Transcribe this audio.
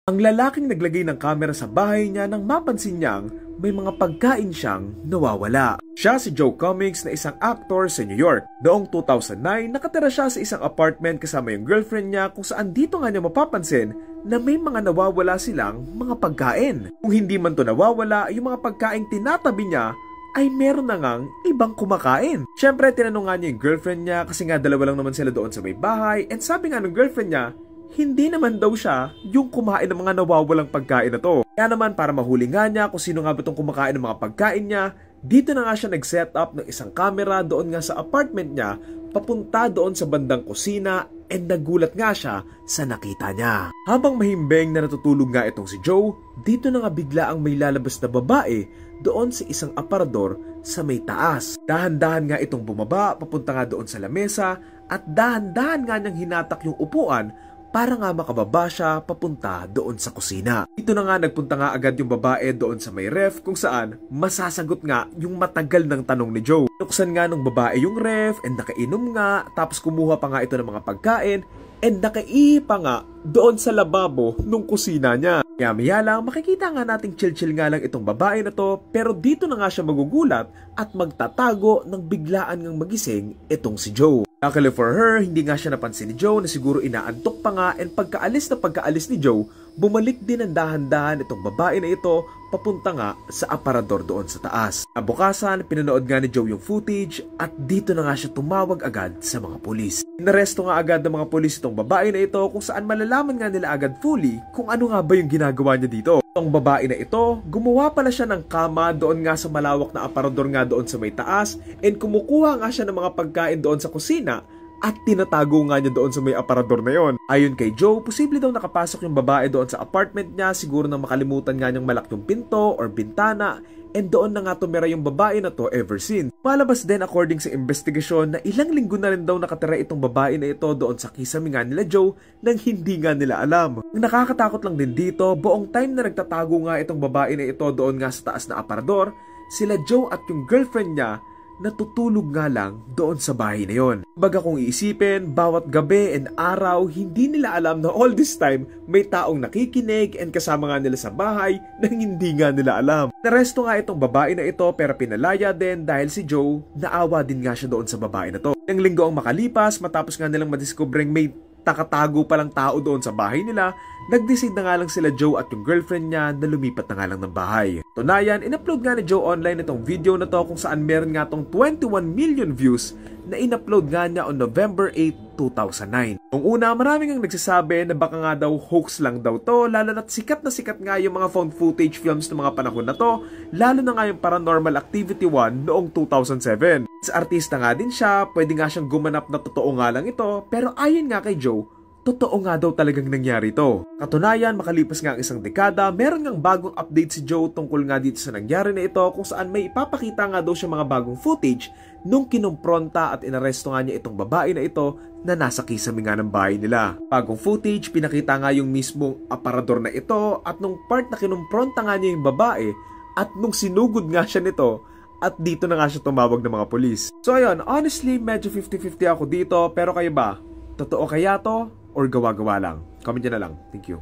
Ang lalaking naglagay ng kamera sa bahay niya nang mapansin niyang may mga pagkain siyang nawawala. Siya si Joe Cummings na isang actor sa New York. Noong 2009, nakatira siya sa isang apartment kasama yung girlfriend niya kung saan dito nga niya mapapansin na may mga nawawala silang mga pagkain. Kung hindi man to nawawala, yung mga pagkain tinatabi niya ay meron na ngang ibang kumakain. Siyempre, tinanong nga niya yung girlfriend niya kasi nga dalawa lang naman sila doon sa may bahay, and sabi nga ng girlfriend niya, hindi naman daw siya yung kumain ng mga nawawalang pagkain na to. Kaya naman para mahuli nga niya kung sino nga ba itong kumakain ng mga pagkain niya, dito na nga siya nag-set up ng isang camera doon nga sa apartment niya papunta doon sa bandang kusina, and nagulat nga siya sa nakita niya. Habang mahimbing na natutulog nga itong si Joe, dito na nga bigla ang may lalabas na babae doon sa isang aparador sa may taas. Dahan-dahan nga itong bumaba papunta nga doon sa lamesa at dahan-dahan nga niyang hinatak yung upuan para nga makababa siya papunta doon sa kusina. Dito na nga nagpunta nga agad yung babae doon sa may ref kung saan masasagot nga yung matagal ng tanong ni Joe. Nuksan nga nung babae yung ref and nakainom nga, tapos kumuha pa nga ito ng mga pagkain and nakaipa nga doon sa lababo nung kusina niya. Kaya maya lang makikita nga nating chill-chill nga lang itong babae na to, pero dito na nga siya magugulat at magtatago nang biglaan ngang magising itong si Joe. Luckily for her, hindi nga siya napansin ni Joe na siguro inaantok pa nga, and pagkaalis ni Joe, bumalik din ang dahan-dahan itong babae na ito papunta nga sa aparador doon sa taas. Nabukasan, pinanood nga ni Joe yung footage at dito na nga siya tumawag agad sa mga pulis. Inaresto nga agad ng mga pulis itong babae na ito kung saan malalaman nga nila agad fully kung ano nga ba yung ginagawa niya dito. Itong babae na ito, gumawa pala siya ng kama doon nga sa malawak na aparador nga doon sa may taas, and kumukuha nga siya ng mga pagkain doon sa kusina at tinatago nga niya doon sa may aparador na yon. Ayon kay Joe, posible daw nakapasok yung babae doon sa apartment niya, siguro na makalimutan nga niyang malak yung pinto or bintana, and doon na nga tumira yung babae na to ever since. Palabas din according sa investigasyon na ilang linggo na rin daw nakatira itong babae na ito doon sa kisame nga nila Joe nang hindi nga nila alam. Ang nakakatakot lang din dito, buong time na nagtatago nga itong babae na ito doon nga sa taas na aparador, sila Joe at yung girlfriend niya natutulog nga lang doon sa bahay na yon. Baga kung iisipin, bawat gabi and araw, hindi nila alam na all this time may taong nakikinig and kasama nga nila sa bahay nang hindi nga nila alam. Naresto nga itong babae na ito pero pinalaya din dahil si Joe naawa din nga siya doon sa babae na to. Ilang linggo ang makalipas matapos nga nilang madiskubreng may nakatago palang tao doon sa bahay nila, nag-decide na nga lang sila Joe at yung girlfriend niya na lumipat na nga lang ng bahay. Tunayan, in-upload nga ni Joe online itong video na to kung saan meron nga tong 21 million views na in-upload nga niya on November 8, 2009. Nung una, maraming ang nagsasabi na baka nga daw hoax lang daw to, lalo na't sikat na sikat nga yung mga found footage films ng mga panahon na to, lalo na nga yung Paranormal Activity 1 noong 2007. Sa artista nga din siya, pwede nga siyang gumanap na totoo nga lang ito, pero ayon nga kay Joe, totoo nga daw talagang nangyari to. Katunayan, makalipas nga ang isang dekada, meron ngang bagong update si Joe tungkol nga dito sa nangyari na ito kung saan may ipapakita nga daw siya mga bagong footage nung kinumpronta at inaresto nga niya itong babae na ito na nasa kisame nga ng bahay nila. Bagong footage, pinakita nga yung mismong aparador na ito at nung part na kinumpronta nga niya yung babae at nung sinugod nga siya nito, at dito na nga siya tumawag ng mga polis. So ayun, honestly, medyo 50-50 ako dito, pero kayo ba? Totoo kaya to? Or gawa-gawa lang? Comment nyo na lang. Thank you.